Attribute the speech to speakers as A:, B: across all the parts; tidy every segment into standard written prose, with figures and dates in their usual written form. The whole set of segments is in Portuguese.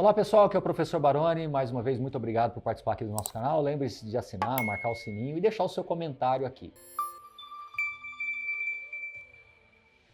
A: Olá pessoal, aqui é o Professor Baroni. Mais uma vez, muito obrigado por participar aqui do nosso canal. Lembre-se de assinar, marcar o sininho e deixar o seu comentário aqui.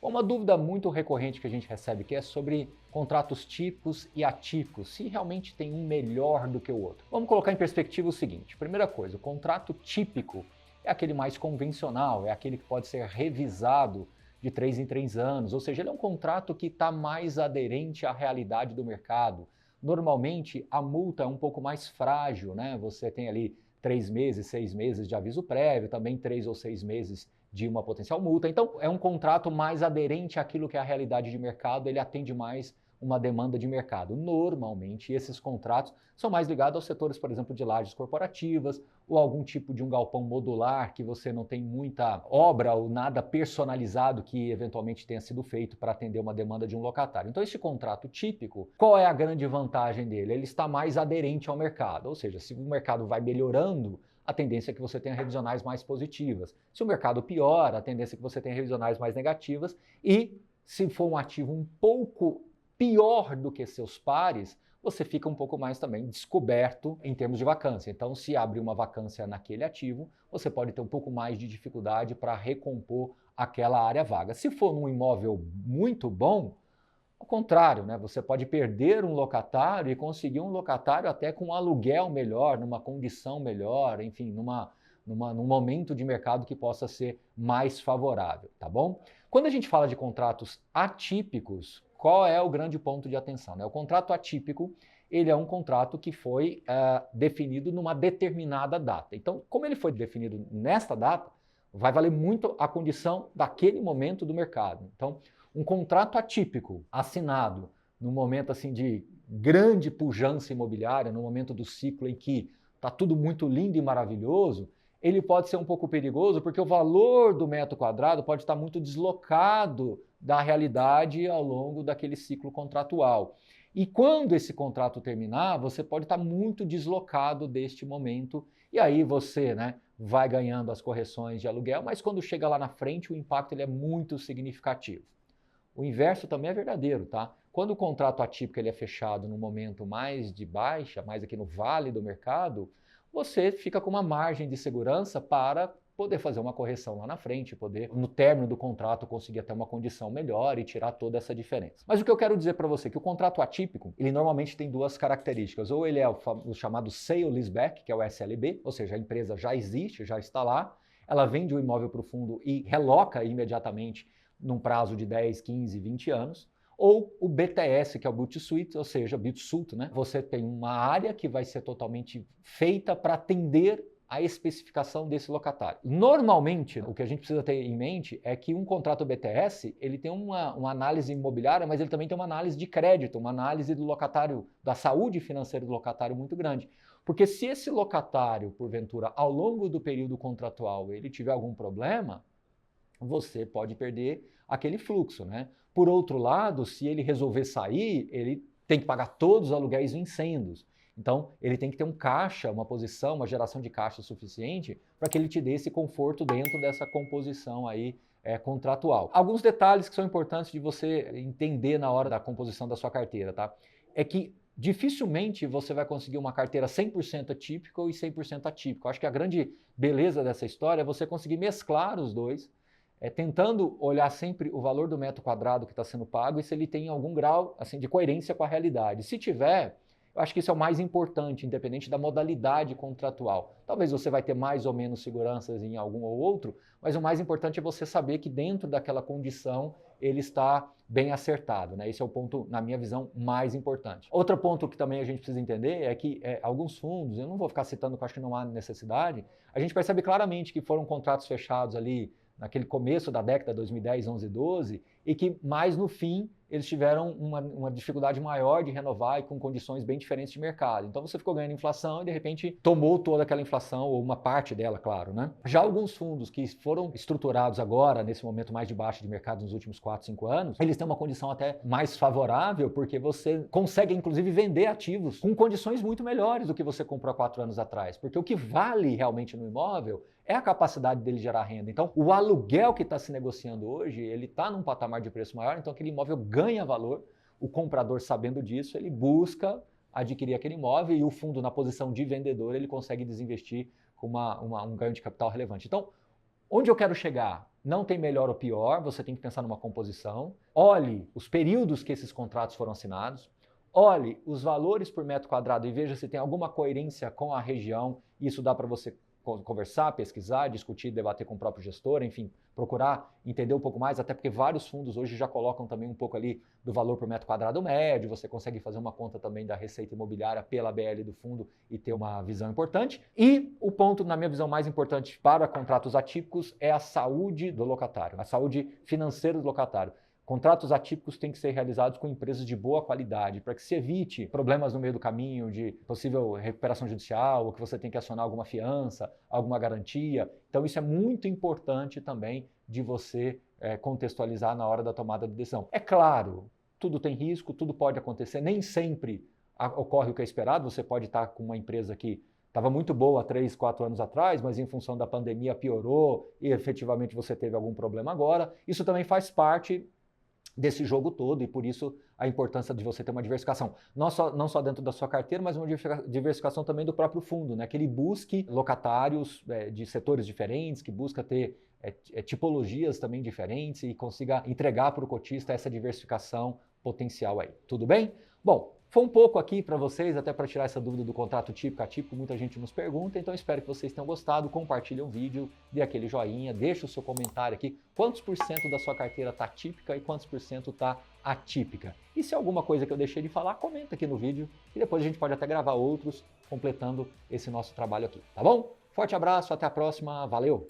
A: Uma dúvida muito recorrente que a gente recebe aqui é sobre contratos típicos e atípicos, se realmente tem um melhor do que o outro. Vamos colocar em perspectiva o seguinte: primeira coisa, o contrato típico é aquele mais convencional, é aquele que pode ser revisado de 3 em 3 anos, ou seja, ele é um contrato que está mais aderente à realidade do mercado. Normalmente a multa é um pouco mais frágil, né? Você tem ali 3 meses, 6 meses de aviso prévio, também 3 ou 6 meses de uma potencial multa. Então é um contrato mais aderente àquilo que é a realidade de mercado, ele atende mais uma demanda de mercado. Normalmente esses contratos são mais ligados aos setores, por exemplo, de lajes corporativas ou algum tipo de um galpão modular que você não tem muita obra ou nada personalizado que eventualmente tenha sido feito para atender uma demanda de um locatário. Então esse contrato típico, qual é a grande vantagem dele? Ele está mais aderente ao mercado, ou seja, se o mercado vai melhorando, a tendência é que você tenha revisionais mais positivas. Se o mercado piora, a tendência é que você tenha revisionais mais negativas. E se for um ativo um pouco pior do que seus pares, você fica um pouco mais também descoberto em termos de vacância. Então, se abrir uma vacância naquele ativo, você pode ter um pouco mais de dificuldade para recompor aquela área vaga. Se for num imóvel muito bom, ao contrário, né? Você pode perder um locatário e conseguir um locatário até com um aluguel melhor, numa condição melhor, enfim, num momento de mercado que possa ser mais favorável, tá bom? Quando a gente fala de contratos atípicos, qual é o grande ponto de atenção, né? O contrato atípico, ele é um contrato que foi definido numa determinada data. Então, como ele foi definido nesta data, vai valer muito a condição daquele momento do mercado. Então, um contrato atípico assinado num momento assim de grande pujança imobiliária, no momento do ciclo em que está tudo muito lindo e maravilhoso, ele pode ser um pouco perigoso porque o valor do metro quadrado pode estar muito deslocado da realidade ao longo daquele ciclo contratual. E quando esse contrato terminar, você pode estar muito deslocado deste momento e aí você, né, vai ganhando as correções de aluguel, mas quando chega lá na frente o impacto ele é muito significativo. O inverso também é verdadeiro, tá? Quando o contrato atípico ele é fechado no momento mais de baixa, mais aqui no vale do mercado, você fica com uma margem de segurança para poder fazer uma correção lá na frente, poder, no término do contrato, conseguir até uma condição melhor e tirar toda essa diferença. Mas o que eu quero dizer para você é que o contrato atípico, ele normalmente tem duas características. Ou ele é o chamado sale leaseback, que é o SLB, ou seja, a empresa já existe, já está lá, ela vende o imóvel para o fundo e reloca imediatamente num prazo de 10, 15, 20 anos, ou o BTS, que é o Build to Suit, ou seja, Build to Suit, né? Você tem uma área que vai ser totalmente feita para atender a especificação desse locatário. Normalmente, o que a gente precisa ter em mente é que um contrato BTS, ele tem uma análise imobiliária, mas ele também tem uma análise de crédito, uma análise do locatário, da saúde financeira do locatário muito grande. Porque se esse locatário, porventura, ao longo do período contratual, ele tiver algum problema, você pode perder aquele fluxo, né? Por outro lado, se ele resolver sair, ele tem que pagar todos os aluguéis vencidos. Então, ele tem que ter um caixa, uma posição, uma geração de caixa suficiente para que ele te dê esse conforto dentro dessa composição aí contratual. Alguns detalhes que são importantes de você entender na hora da composição da sua carteira, tá? É que dificilmente você vai conseguir uma carteira 100% atípica e 100% atípica. Eu acho que a grande beleza dessa história é você conseguir mesclar os dois, tentando olhar sempre o valor do metro quadrado que está sendo pago e se ele tem algum grau assim, de coerência com a realidade. Se tiver, eu acho que isso é o mais importante, independente da modalidade contratual. Talvez você vai ter mais ou menos seguranças em algum ou outro, mas o mais importante é você saber que dentro daquela condição ele está bem acertado, né? Esse é o ponto, na minha visão, mais importante. Outro ponto que também a gente precisa entender é que alguns fundos, eu não vou ficar citando porque eu acho que não há necessidade, a gente percebe claramente que foram contratos fechados ali naquele começo da década 2010, 11, 12, e que mais no fim eles tiveram uma dificuldade maior de renovar e com condições bem diferentes de mercado. Então você ficou ganhando inflação e de repente tomou toda aquela inflação, ou uma parte dela, claro, né? Já alguns fundos que foram estruturados agora, nesse momento mais de baixa de mercado nos últimos 4, 5 anos, eles têm uma condição até mais favorável, porque você consegue inclusive vender ativos com condições muito melhores do que você comprou há 4 anos atrás. Porque o que vale realmente no imóvel é a capacidade dele gerar renda. Então, o aluguel que está se negociando hoje, ele está num patamar de preço maior, então aquele imóvel ganha valor. O comprador, sabendo disso, ele busca adquirir aquele imóvel e o fundo na posição de vendedor ele consegue desinvestir com um ganho de capital relevante. Então, onde eu quero chegar? Não tem melhor ou pior, você tem que pensar numa composição. Olhe os períodos que esses contratos foram assinados. Olhe os valores por metro quadrado e veja se tem alguma coerência com a região. Isso dá para você conversar, pesquisar, discutir, debater com o próprio gestor, enfim, procurar entender um pouco mais, até porque vários fundos hoje já colocam também um pouco ali do valor por metro quadrado médio, você consegue fazer uma conta também da receita imobiliária pela BL do fundo e ter uma visão importante. E o ponto, na minha visão, mais importante para contratos atípicos é a saúde do locatário, a saúde financeira do locatário. Contratos atípicos têm que ser realizados com empresas de boa qualidade, para que se evite problemas no meio do caminho de possível recuperação judicial, ou que você tem que acionar alguma fiança, alguma garantia. Então isso é muito importante também de você contextualizar na hora da tomada de decisão. É claro, tudo tem risco, tudo pode acontecer, nem sempre ocorre o que é esperado, você pode estar com uma empresa que estava muito boa há 3, 4 anos atrás, mas em função da pandemia piorou e efetivamente você teve algum problema agora. Isso também faz parte desse jogo todo e por isso a importância de você ter uma diversificação, não só dentro da sua carteira, mas uma diversificação também do próprio fundo, né? Que ele busque locatários de setores diferentes, que busca ter tipologias também diferentes e consiga entregar para o cotista essa diversificação potencial aí. Tudo bem? Bom, foi um pouco aqui para vocês, até para tirar essa dúvida do contrato típico, atípico, muita gente nos pergunta, então espero que vocês tenham gostado, compartilhem o vídeo, dê aquele joinha, deixe o seu comentário aqui, quantos por cento da sua carteira está típica e quantos por cento está atípica. E se alguma coisa que eu deixei de falar, comenta aqui no vídeo, e depois a gente pode até gravar outros, completando esse nosso trabalho aqui, tá bom? Forte abraço, até a próxima, valeu!